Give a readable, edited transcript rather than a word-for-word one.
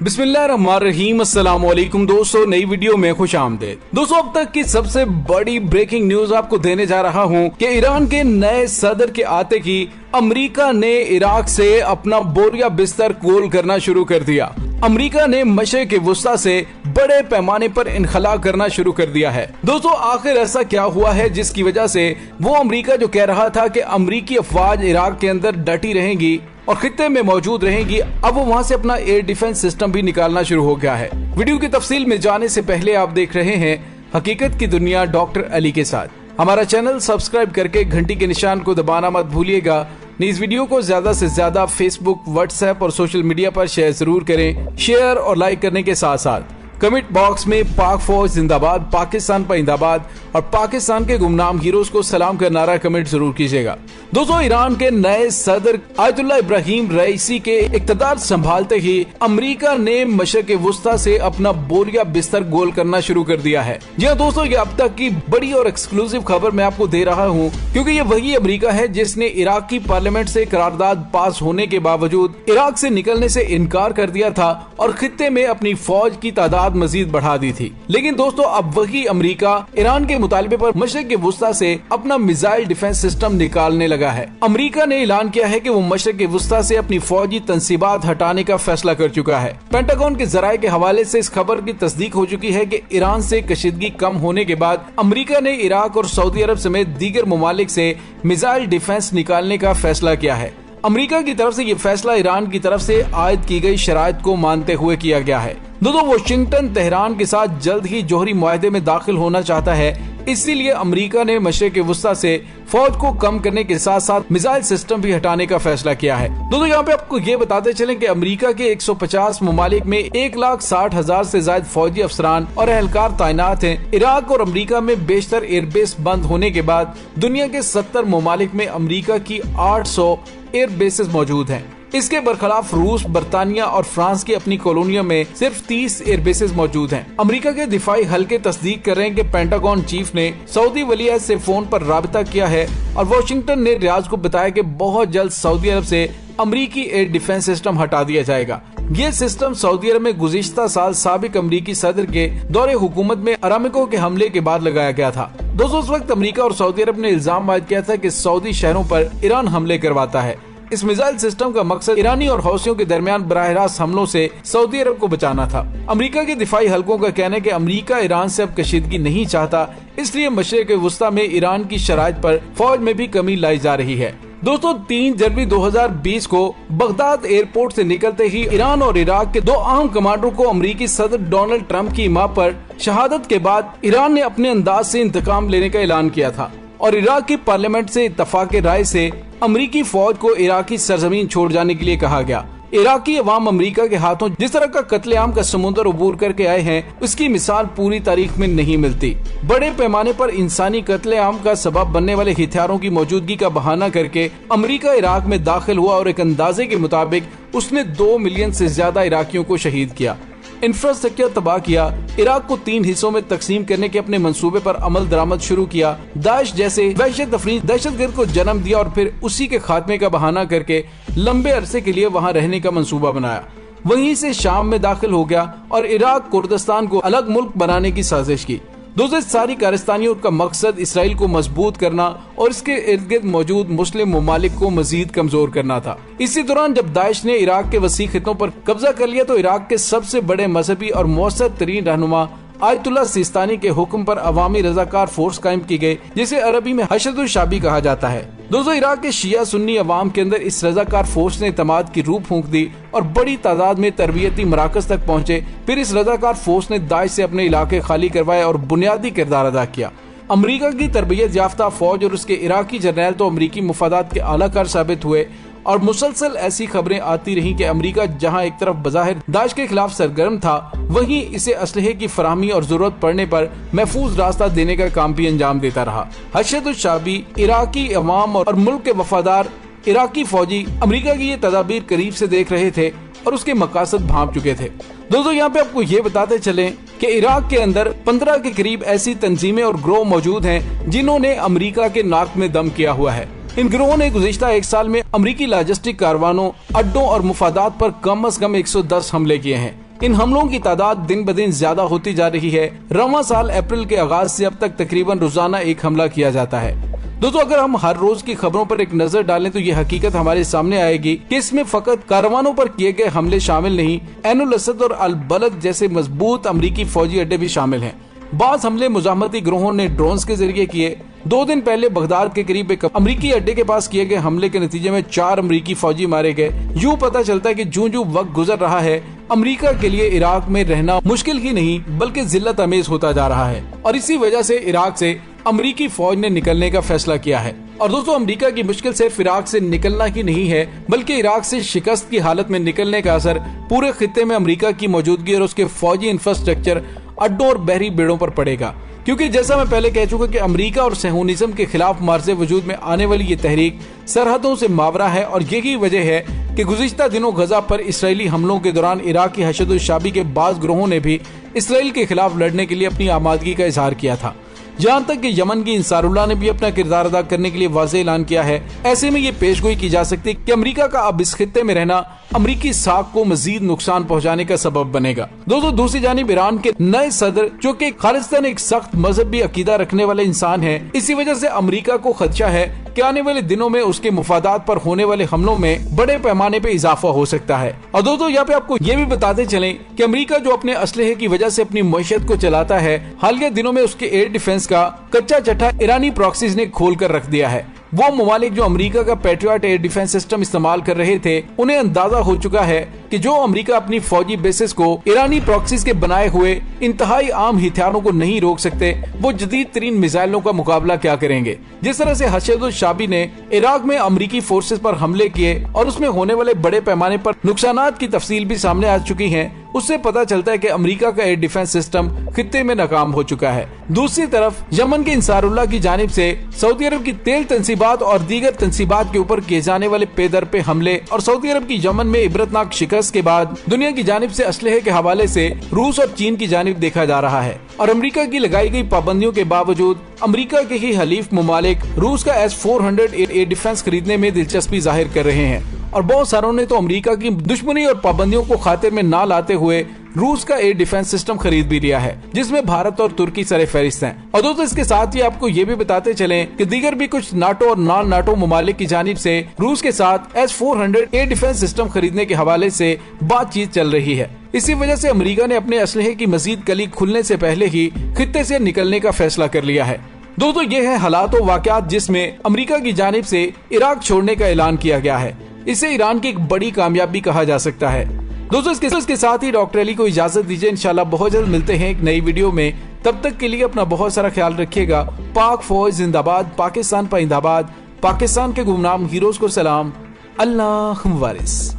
बिस्मिल्लाहिर्रहमानिर्रहीम। अस्सलाम वालेकुम दोस्तों, नई वीडियो में खुश आमदीद। दोस्तों, अब तक की सबसे बड़ी ब्रेकिंग न्यूज आपको देने जा रहा हूं कि ईरान के नए सदर के आते ही अमेरिका ने इराक से अपना बोरिया बिस्तर गोल करना शुरू कर दिया। अमेरिका ने मशरिक वुस्ता से बड़े पैमाने पर इनखला करना शुरू कर दिया है। दोस्तों, आखिर ऐसा क्या हुआ है जिसकी वजह से वो अमेरिका जो कह रहा था कि अमेरिकी अफवाज इराक के अंदर डटी रहेंगी और खित्ते में मौजूद रहेंगी, अब वो वहां से अपना एयर डिफेंस सिस्टम भी निकालना शुरू हो गया है। वीडियो की तफसील में जाने से पहले आप देख रहे हैं हकीकत की दुनिया डॉक्टर अली के साथ। हमारा चैनल सब्सक्राइब करके घंटी के निशान को दबाना मत भूलिएगा। इस वीडियो को ज्यादा से ज्यादा फेसबुक, व्हाट्सएप और सोशल मीडिया पर शेयर जरूर करें। शेयर और लाइक करने के साथ साथ कमेंट बॉक्स में पाक फौज जिंदाबाद, पाकिस्तान जिंदाबाद और पाकिस्तान के गुमनाम हीरोज को सलाम का नारा कमेंट जरूर कीजिएगा। दोस्तों, ईरान के नए सदर आयतुल्लाह इब्राहिम रईसी के इक़्तिदार संभालते ही अमेरिका ने मशरिक वुस्ता से अपना बोरिया बिस्तर गोल करना शुरू कर दिया है। जी हाँ दोस्तों, ये अब तक की बड़ी और एक्सक्लूसिव खबर मैं आपको दे रहा हूँ, क्योंकि ये वही अमेरिका है जिसने इराक की पार्लियामेंट से करारदाद पास होने के बावजूद इराक से निकलने से इनकार कर दिया था और खित्ते में अपनी फौज की तादाद मजीद बढ़ा दी थी। लेकिन दोस्तों, अब वही अमेरिका ईरान के मुतालबे पर मशरिक वुस्ता से अपना मिसाइल डिफेंस सिस्टम निकालने लगा है। अमेरिका ने ऐलान किया है कि वो मशरिक वुस्ता से अपनी फौजी तंसीबात हटाने का फैसला कर चुका है। पेंटागन के जराये के हवाले से इस खबर की तस्दीक हो चुकी है कि ईरान से कशीदगी कम होने के बाद अमेरिका ने इराक और सऊदी अरब समेत दीगर ममालिक से मिसाइल डिफेंस निकालने का फैसला किया है। अमेरिका की तरफ से ये फैसला ईरान की तरफ से आयद की गई शराइत को मानते हुए किया गया है। दोस्तों, वाशिंगटन तेहरान के साथ जल्द ही जौहरी मुआहदे में दाखिल होना चाहता है, इसीलिए अमेरिका ने मशरिक वुस्ता से फौज को कम करने के साथ साथ मिसाइल सिस्टम भी हटाने का फैसला किया है। दोस्तों, यहाँ पे आपको ये बताते चलें कि अमेरिका के 150 ममालिक में 1,60,000 से ज्यादा फौजी अफसरान और एहलकार तैनात हैं। इराक और अमेरिका में बेशतर एयरबेस बंद होने के बाद दुनिया के 70 ममालिक में अमेरिका की 800 एयरबेसेस मौजूद हैं। इसके बरखलाफ रूस, बर्तानिया और फ्रांस की अपनी कॉलोनियों में सिर्फ 30 एयरबेसेस मौजूद हैं। अमेरिका के दिफाई हल्के तस्दीक कर रहे हैं कि पेंटागन चीफ ने सऊदी वलीअहद से फोन पर राबता किया है और वाशिंगटन ने रियाज को बताया कि बहुत जल्द सऊदी अरब से अमेरिकी एयर डिफेंस सिस्टम हटा दिया जाएगा। ये सिस्टम सऊदी अरब में गुज़िश्ता साल साबिक अमेरिकी सदर के दौरे हुकूमत में अरामिको के हमले के बाद लगाया गया था। दोस्तों, उस वक्त अमेरिका और सऊदी अरब ने इल्जाम आयद किया था कि सऊदी शहरों पर ईरान हमले करवाता है। इस मिसाइल सिस्टम का मकसद ईरानी और हौसियों के दरमियान बराह रास्त हमलों से सऊदी अरब को बचाना था। अमेरिका के दिफाई हलकों का कहना है कि अमेरिका ईरान से अब कशीदगी नहीं चाहता, इसलिए मशरिक वुस्ता में ईरान की शराइत पर फौज में भी कमी लाई जा रही है। दोस्तों, 3 जनवरी 2020 को बगदाद एयरपोर्ट से निकलते ही ईरान और इराक के 2 अहम कमांडरों को अमेरिकी सदर डोनाल्ड ट्रंप की मां पर शहादत के बाद ईरान ने अपने अंदाज से इंतकाम लेने का ऐलान किया था और इराक की पार्लियामेंट से इत्तफाक राय से अमेरिकी फौज को इराकी सरजमीन छोड़ जाने के लिए कहा गया। इराकी अवाम अमेरिका के हाथों जिस तरह का कत्लेआम का समुद्र अबूर करके आए हैं, उसकी मिसाल पूरी तारीख में नहीं मिलती। बड़े पैमाने पर इंसानी कत्लेआम का सबब बनने वाले हथियारों की मौजूदगी का बहाना करके अमेरिका इराक में दाखिल हुआ और एक अंदाजे के मुताबिक उसने 2 मिलियन से ज्यादा इराकियों को शहीद किया, इंफ्रास्ट्रक्चर तबाह किया, इराक को 3 हिस्सों में तकसीम करने के अपने मंसूबे पर अमल दरामद शुरू किया, दाइश जैसे वहशत अफरीज दहशतगर्द को जन्म दिया और फिर उसी के खात्मे का बहाना करके लंबे अरसे के लिए वहां रहने का मंसूबा बनाया। वहीं से शाम में दाखिल हो गया और इराक कुर्दिस्तान को अलग मुल्क बनाने की साजिश की। दोस्तों, सारी कारस्तानियों का मकसद इसराइल को मजबूत करना और इसके इर्द गिर्द मौजूद मुस्लिम ममालिक को मजीद कमजोर करना था। इसी दौरान जब दाइश ने इराक के वसी खित्तों पर कब्जा कर लिया तो इराक के सबसे बड़े मजहबी और मौसर तरीन रहनुमा आयतुल्लाह सिस्तानी के हुक्म पर अवामी रजाकार फोर्स कायम की गई, जिसे अरबी में हशदुल शाबी कहा जाता है। दोस्तों, इराक के शिया सुन्नी अवाम के अंदर इस रजाकार फोर्स ने इत्तेमाद की रूह फूंक दी और बड़ी तादाद में तरबियती मराकज तक पहुँचे। फिर इस रजाकार फोर्स ने दाइश से अपने इलाके खाली करवाए और बुनियादी किरदार अदा किया। अमेरिका की तरबियत याफ्ता फौज और उसके इराकी जर्नैल तो अमेरिकी मुफादात के आलाकार साबित हुए और मुसलसल ऐसी खबरें आती रहीं कि अमेरिका जहां एक तरफ बज़ाहिर दाइश के खिलाफ सरगर्म था, वहीं इसे असलहे की फराहमी और जरूरत पड़ने पर महफूज रास्ता देने का काम भी अंजाम देता रहा। हशदुल शाबी, इराकी अवाम और मुल्क के वफादार इराकी फौजी अमेरिका की ये तदाबीर करीब से देख रहे थे और उसके मकासद भांप चुके थे। दोस्तों, यहाँ पे आपको ये बताते चलें कि इराक के अंदर 15 के करीब ऐसी तंजीमें और ग्रोह मौजूद हैं जिन्होंने अमेरिका के नाक में दम किया हुआ है। इन गिरोहों ने गुज़िश्ता 1 साल में अमरीकी लॉजिस्टिक कारवानों, अड्डों और मुफादात पर कम अज कम 110 हमले किए हैं। इन हमलों की तादाद दिन ब दिन ज्यादा होती जा रही है। रवां साल अप्रैल के आगाज से अब तक तकरीबन रोजाना एक हमला किया जाता है। दोस्तों, अगर हम हर रोज की खबरों पर एक नजर डालें तो ये हकीकत हमारे सामने आएगी कि इसमें फकत कारवानों पर किए गए हमले शामिल नहीं, ऐनुल असद और अल बलद जैसे मजबूत अमरीकी फौजी अड्डे भी शामिल हैं। बाज हमले मुजाहमती ग्रोहों ने ड्रोन्स के जरिए किए। 2 दिन पहले बगदाद के करीब एक अमरीकी अड्डे के पास किए गए हमले के नतीजे में 4 अमरीकी फौजी मारे गए। यूं पता चलता है कि जूं वक्त गुजर रहा है, अमरीका के लिए इराक में रहना मुश्किल ही नहीं बल्कि जिल्लत अमेज होता जा रहा है और इसी वजह से इराक से अमरीकी फौज ने निकलने का फैसला किया है। और दोस्तों, अमरीका की मुश्किल सिर्फ इराक से निकलना ही नहीं है बल्कि इराक से शिकस्त की हालत में निकलने का असर पूरे खित्ते में अमरीका की मौजूदगी और उसके फौजी इंफ्रास्ट्रक्चर, अड्डों और बहरी बेड़ों पर पड़ेगा। क्योंकि जैसा मैं पहले कह चुका कि अमेरिका और सहूनिज्म के खिलाफ मार्जे वजूद में आने वाली ये तहरीक सरहदों से मावरा है और यही वजह है कि गुज़िश्ता दिनों गजा पर इसराइली हमलों के दौरान इराकी हशद शाबी के बाज ग्रोहों ने भी इसराइल के खिलाफ लड़ने के लिए अपनी आमादगी का इजहार किया था। जहाँ तक कि यमन की इंसारुल्लाह ने भी अपना किरदार अदा करने के लिए वाज़ेह ऐलान किया है। ऐसे में ये पेशगोई की जा सकती है कि अमेरिका का अब इस खित्ते में रहना अमरीकी साख को मजीद नुकसान पहुंचाने का सबब बनेगा। दोस्तों, दूसरी जानिब ईरान के नए सदर जो कि खालिस्तान एक सख्त मजहबी अकीदा रखने वाले इंसान है, इसी वजह से अमरीका को खदशा है कि आने वाले दिनों में उसके मुफादात पर होने वाले हमलों में बड़े पैमाने पे इजाफा हो सकता है। और दोस्तों, यहाँ पे आपको ये भी बताते चलें कि अमेरिका जो अपने असलहे की वजह से अपनी मईशत को चलाता है, हालिया दिनों में उसके एयर डिफेंस का कच्चा चट्टा ईरानी प्रॉक्सीज ने खोल कर रख दिया है। वो ममालिक जो अमेरिका का पैट्रियट एयर डिफेंस सिस्टम इस्तेमाल कर रहे थे, उन्हें अंदाजा हो चुका है कि जो अमेरिका अपनी फौजी बेसिस को ईरानी प्रॉक्सीज के बनाए हुए इंतहाई आम हथियारों को नहीं रोक सकते, वो जदीद तरीन मिसाइलों का मुकाबला क्या करेंगे। जिस तरह से हशद शाबी ने इराक में अमेरिकी फोर्सेस पर हमले किए और उसमें होने वाले बड़े पैमाने पर नुकसानात की तफसील भी सामने आ चुकी है, उससे पता चलता है कि अमेरिका का एयर डिफेंस सिस्टम खित्ते में नाकाम हो चुका है। दूसरी तरफ यमन के इंसारुल्लाह की जानिब से सऊदी अरब की तेल तंसीबात और दीगर तंसीबात के ऊपर किए जाने वाले पेदर पे हमले और सऊदी अरब की यमन में इबरतनाक शिकस्त के बाद दुनिया की जानिब से असलहे के हवाले से रूस और चीन की जानिब देखा जा रहा है। और अमेरिका की लगाई गई पाबंदियों के बावजूद अमेरिका के ही हलीफ ममालिक रूस का S-400 एयर डिफेंस खरीदने में दिलचस्पी जाहिर कर रहे हैं और बहुत सारों ने तो अमेरिका की दुश्मनी और पाबंदियों को खातिर में ना लाते हुए रूस का एयर डिफेंस सिस्टम खरीद भी लिया है, जिसमें भारत और तुर्की सरे फहरिस्त हैं। और दोस्तों, इसके साथ ही आपको ये भी बताते चलें कि दीगर भी कुछ नाटो और नॉन नाटो ममालिक की जानिब से रूस के साथ S-400 एयर डिफेंस सिस्टम खरीदने के हवाले से बातचीत चल रही है। इसी वजह से अमेरिका ने अपने असलहे की मजीद कली खुलने से पहले ही खित्ते से निकलने का फैसला कर लिया है। दोस्तों, ये है हालात और वाकयात जिसमें अमेरिका की जानिब से इराक छोड़ने का ऐलान किया गया है। इसे ईरान की एक बड़ी कामयाबी कहा जा सकता है। दोस्तों, इसके साथ ही डॉक्टर अली को इजाजत दीजिए। इंशाल्लाह बहुत जल्द मिलते हैं एक नई वीडियो में। तब तक के लिए अपना बहुत सारा ख्याल रखिएगा। पाक फौज जिंदाबाद, पाकिस्तान पाइंदाबाद, पाकिस्तान के गुमनाम हीरोज को सलाम, अल्लाह वारिस।